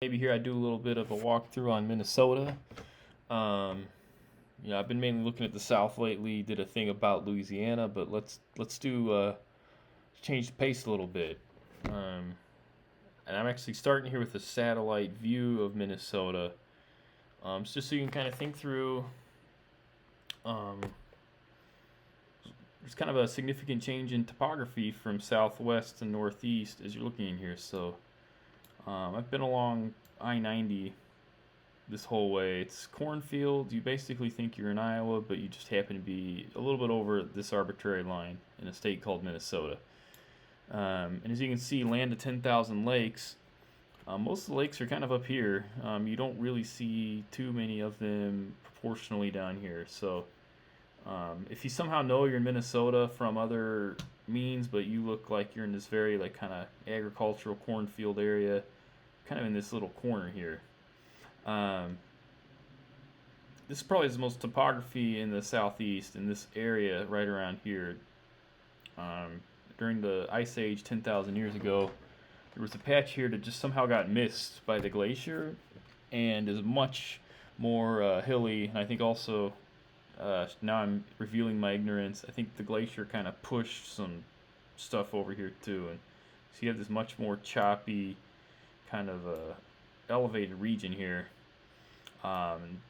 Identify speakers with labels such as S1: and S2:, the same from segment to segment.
S1: Maybe here I do a little bit of a walkthrough on Minnesota. Um, I've been mainly looking at the South lately. Did a thing about Louisiana, but let's do change the pace a little bit. Um, and I'm actually starting here with a satellite view of Minnesota, just so you can kind of think through. Um, there's kind of a significant change in topography from southwest to northeast as you're looking in here. So I've been along I-90 this whole way. It's cornfields. You basically think you're in Iowa, but you just happen to be a little bit over this arbitrary line in a state called Minnesota. And as you can see, land of 10,000 lakes. Most of the lakes are kind of up here. You don't really see too many of them proportionally down here. So if you somehow know you're in Minnesota from other means, but you look like you're in this very like kind of agricultural cornfield area, kind of in this little corner here. Um, this is probably the most topography in the southeast in this area right around here. Um, During the Ice Age 10,000 years ago, there was a patch here that just somehow got missed by the glacier and is much more hilly. And I think also, now I'm revealing my ignorance, I think the glacier kind of pushed some stuff over here too. And so you have this much more choppy, kind of elevated region here, um,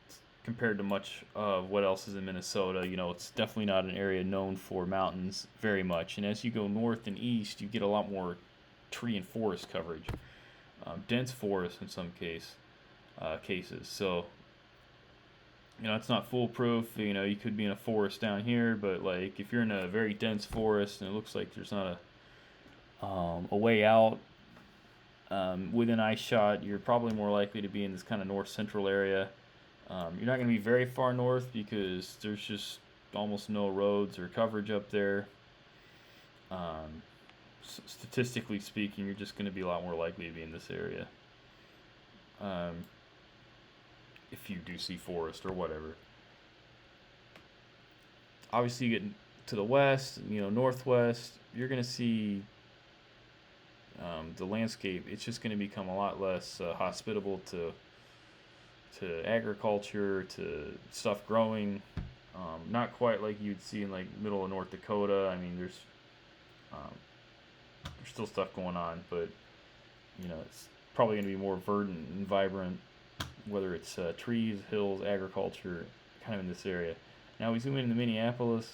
S1: compared to much of what else is in Minnesota. It's definitely not an area known for mountains very much. And as you go north and east, you get a lot more tree and forest coverage, dense forest in some cases. So it's not foolproof. You could be in a forest down here, but like if you're in a very dense forest and it looks like there's not a way out within eye shot, you're probably more likely to be in this kind of north central area. You're not going to be very far north because there's just almost no roads or coverage up there. Statistically speaking, you're just going to be a lot more likely to be in this area, if you do see forest or whatever. Obviously, you get to the west, northwest, you're going to see the landscape. It's just going to become a lot less hospitable to agriculture, to stuff growing. Not quite like you'd see in like middle of North Dakota. I mean, there's still stuff going on, but it's probably going to be more verdant and vibrant, whether it's trees, hills, agriculture, kind of in this area. Now we zoom into Minneapolis.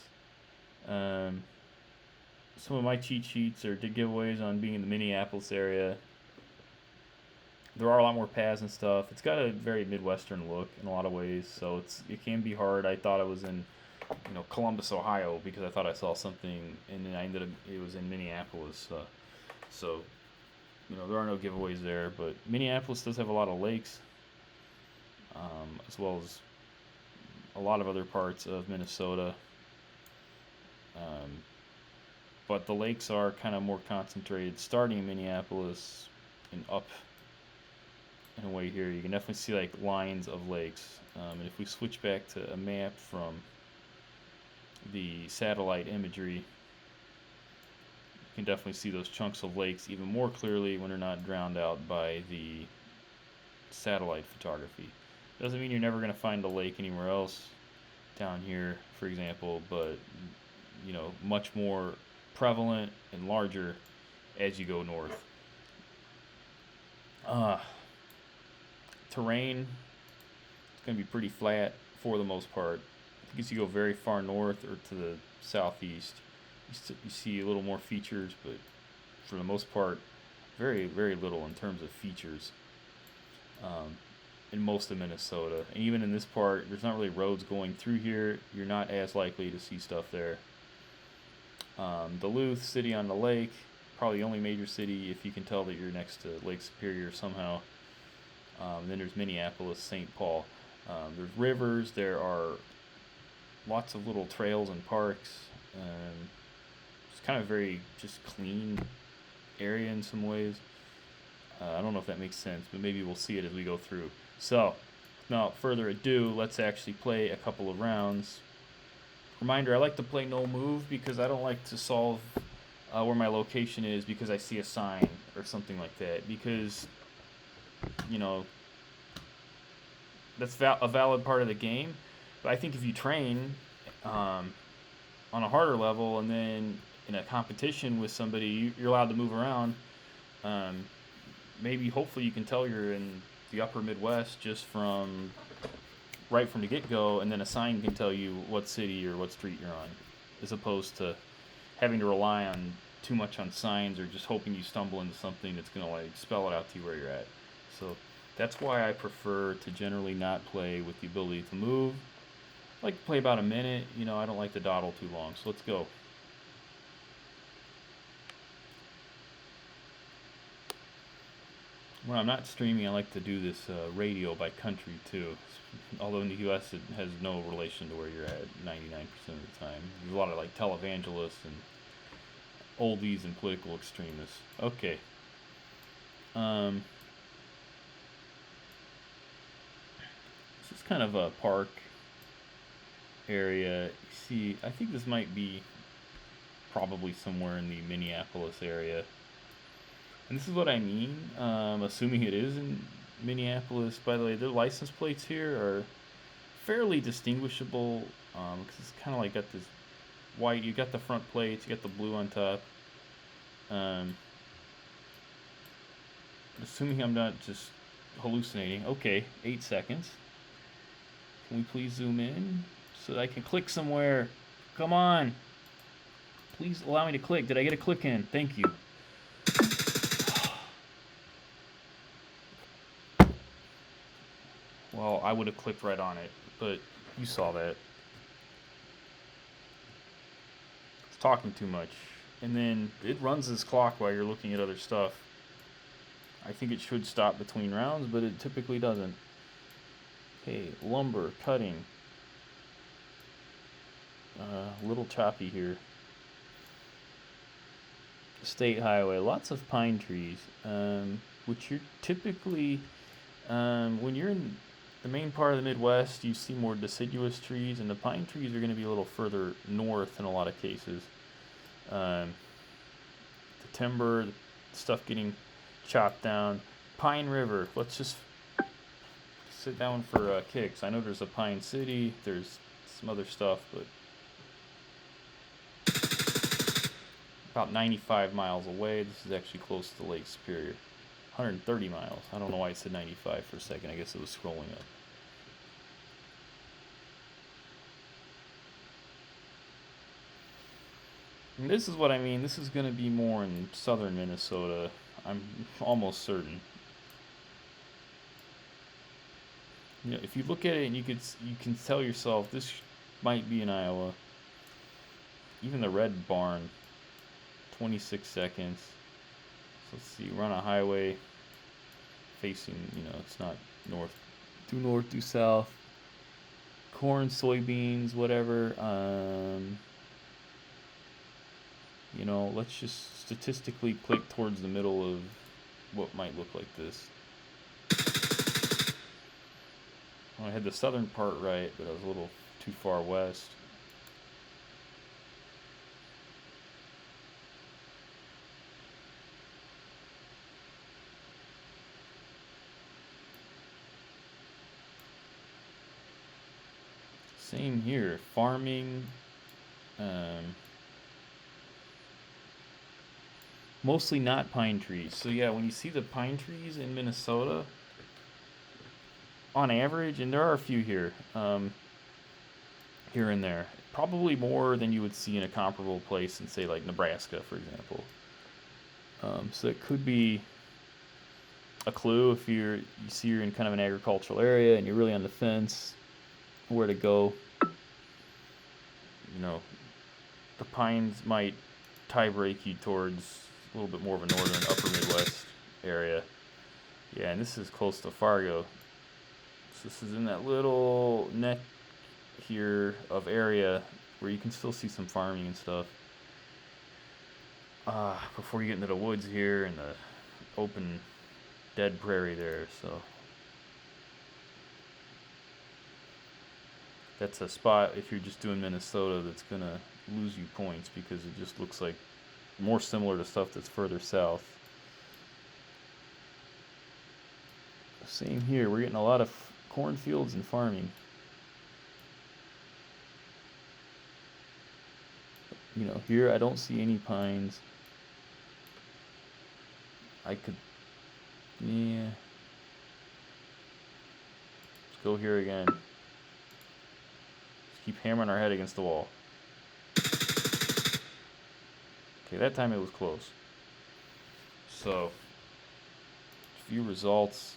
S1: Some of my cheat sheets are giveaways on being in the Minneapolis area. There are a lot more paths and stuff. It's got a very Midwestern look in a lot of ways, so it can be hard. I thought it was in Columbus, Ohio, because I thought I saw something, and then I ended up it was in Minneapolis. So there are no giveaways there, but Minneapolis does have a lot of lakes, as well as a lot of other parts of Minnesota. But the lakes are kind of more concentrated, starting in Minneapolis and up in a way here. You can definitely see like lines of lakes. And if we switch back to a map from the satellite imagery, you can definitely see those chunks of lakes even more clearly when they're not drowned out by the satellite photography. Doesn't mean you're never going to find a lake anywhere else down here, for example, but much more prevalent and larger as you go north. Terrain, it's going to be pretty flat for the most part. I think as you go very far north or to the southeast, you see a little more features, but for the most part, very, very little in terms of features in most of Minnesota. And even in this part, there's not really roads going through here. You're not as likely to see stuff there. Duluth, city on the lake, probably the only major city if you can tell that you're next to Lake Superior somehow. Then there's Minneapolis, St. Paul. There's rivers. There are lots of little trails and parks. It's kind of a very just clean area in some ways. I don't know if that makes sense, but maybe we'll see it as we go through. So, without further ado, let's actually play a couple of rounds. Reminder, I like to play no move because I don't like to solve where my location is because I see a sign or something like that. Because you know, that's a valid part of the game. But I think if you train um, on a harder level and then in a competition with somebody, you're allowed to move around. Um, Maybe, hopefully, you can tell you're in the upper Midwest just from right from the get go, and then a sign can tell you what city or what street you're on, as opposed to having to rely on too much on signs or just hoping you stumble into something that's going to like spell it out to you where you're at. So that's why I prefer to generally not play with the ability to move. I like to play about a minute. I don't like to dawdle too long. So let's go. When I'm not streaming, I like to do this radio by country too. Although in the U.S. it has no relation to where you're at 99% of the time. There's a lot of like televangelists and oldies and political extremists. Okay. Um, this is kind of a park area. You see, I think this might be probably somewhere in the Minneapolis area. And this is what I mean, assuming it is in Minneapolis. By the way, the license plates here are fairly distinguishable because it's kind of like got this white. You got the front plates, you got the blue on top. Um, Assuming I'm not just hallucinating. Okay, 8 seconds. Can we please zoom in so that I can click somewhere? Come on. Please allow me to click. Did I get a click in? Thank you. Well, I would have clicked right on it, but you saw that. It's talking too much. And then it runs this clock while you're looking at other stuff. I think it should stop between rounds, but it typically doesn't. Okay, lumber, cutting. A little choppy here. State highway, lots of pine trees, which you're typically, when you're in the main part of the Midwest, you see more deciduous trees, and the pine trees are going to be a little further north in a lot of cases. The timber, the stuff getting chopped down. Pine River, let's just sit down for kicks. I know there's a Pine City, there's some other stuff, but about 95 miles away. This is actually close to Lake Superior. 130 miles. I don't know why it said 95 for a second. I guess it was scrolling up. And this is what I mean. This is going to be more in southern Minnesota. I'm almost certain. If you look at it and you can tell yourself this might be in Iowa. Even the red barn, 26 seconds. So let's see, we're on a highway facing, it's not due north, due south. Corn, soybeans, whatever. Let's just statistically click towards the middle of what might look like this. Well, I had the southern part right, but I was a little too far west. Same here, farming, mostly not pine trees. So yeah, when you see the pine trees in Minnesota, on average, and there are a few here, here and there, probably more than you would see in a comparable place in, say, like Nebraska, for example. So it could be a clue if you see you're in kind of an agricultural area and you're really on the fence where to go. The pines might tie break you towards a little bit more of a northern upper Midwest area. Yeah, and this is close to Fargo. So this is in that little neck here of area where you can still see some farming and stuff. Before you get into the woods here and the open dead prairie there, so that's a spot if you're just doing Minnesota that's gonna lose you points because it just looks like more similar to stuff that's further south. Same here. We're getting a lot of cornfields and farming. You know, here I don't see any pines. I could, yeah. Let's go here again. Just keep hammering our head against the wall. Okay, that time it was close. So, few results.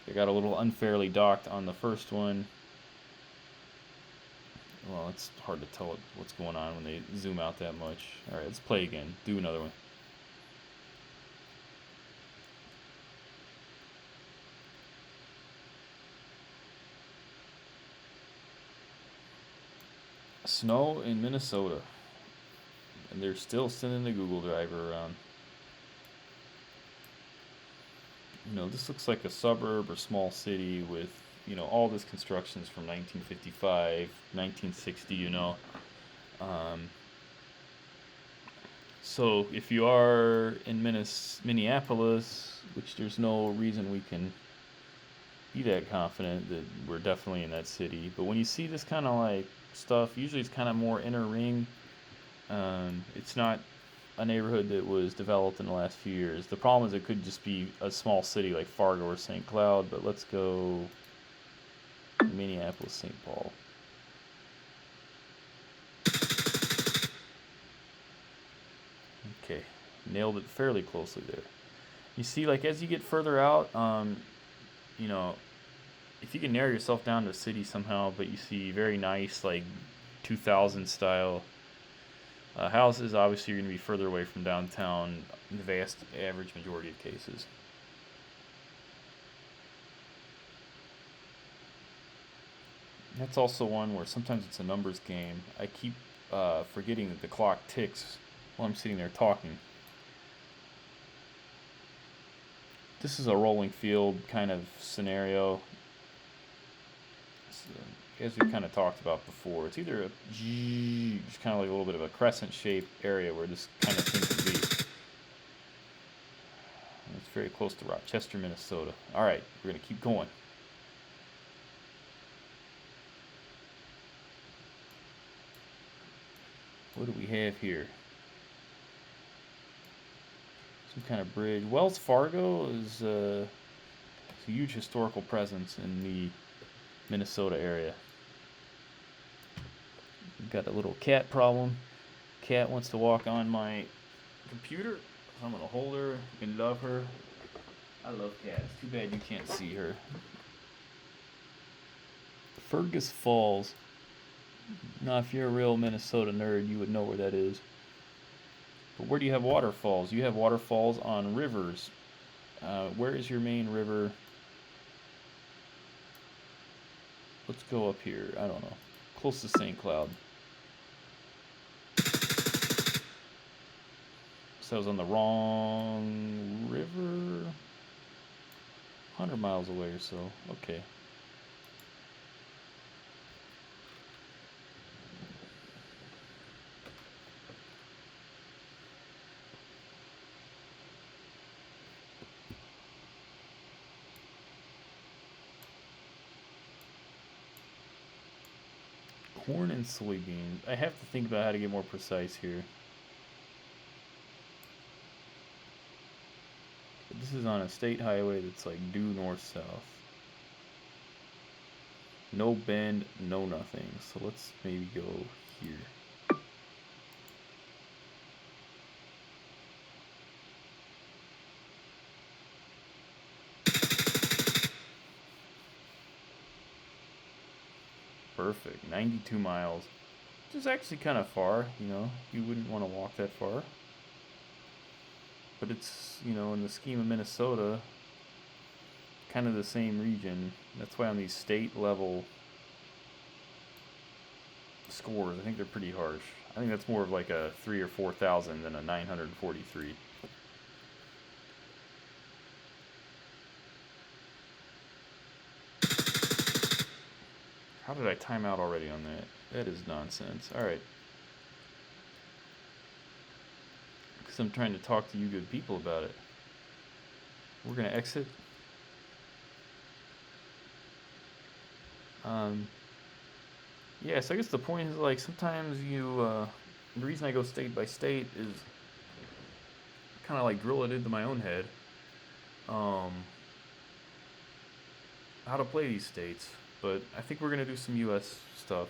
S1: I got a little unfairly docked on the first one. Well, it's hard to tell what's going on when they zoom out that much. Alright, let's play again. Do another one. Snow in Minnesota. And they're still sending the Google driver around. You know, this looks like a suburb or small city with, you know, all this construction's from 1955, 1960, you know. So if you are in Minneapolis, which there's no reason we can be that confident that we're definitely in that city, but when you see this kind of like stuff, usually it's kind of more inner ring. It's not a neighborhood that was developed in the last few years. The problem is it could just be a small city like Fargo or St. Cloud, but let's go Minneapolis, St. Paul. Okay, nailed it fairly closely there. You see, like as you get further out, you know, if you can narrow yourself down to a city somehow, but you see very nice like 2000 style houses, obviously you're going to be further away from downtown in the vast average majority of cases. That's also one where sometimes it's a numbers game. I keep forgetting that the clock ticks while I'm sitting there talking. This is a rolling field kind of scenario. As we kind of talked about before, it's either a just kind of like a little bit of a crescent-shaped area where this kind of thing could be. It's very close to Rochester, Minnesota. All right, we're going to keep going. What do we have here? Some kind of bridge. Wells Fargo is a huge historical presence in the Minnesota area. We've got a little cat problem. Cat wants to walk on my computer. I'm gonna hold her. You can love her. I love cats. Too bad you can't see her. Fergus Falls. Now, if you're a real Minnesota nerd, you would know where that is. But where do you have waterfalls? You have waterfalls on rivers. Where is your main river? Let's go up here. I don't know. Close to St. Cloud. So I was on the wrong river. 100 miles away or so. Okay. Corn and soybeans. I have to think about how to get more precise here. But this is on a state highway that's like due north-south. No bend, no nothing. So let's maybe go here. Perfect. 92 miles. Which is actually kind of far, you know. You wouldn't want to walk that far. But it's, you know, in the scheme of Minnesota, kind of the same region. That's why on these state level scores, I think they're pretty harsh. I think that's more of like a 3 or 4,000 than a 943. How did I time out already on that? That is nonsense. Alright. Because I'm trying to talk to you good people about it. we're gonna exit. Yeah, so I guess the point is like sometimes the reason I go state by state is kind of like drill it into my own head. Um, how to play these states, but I think we're gonna do some U.S. stuff.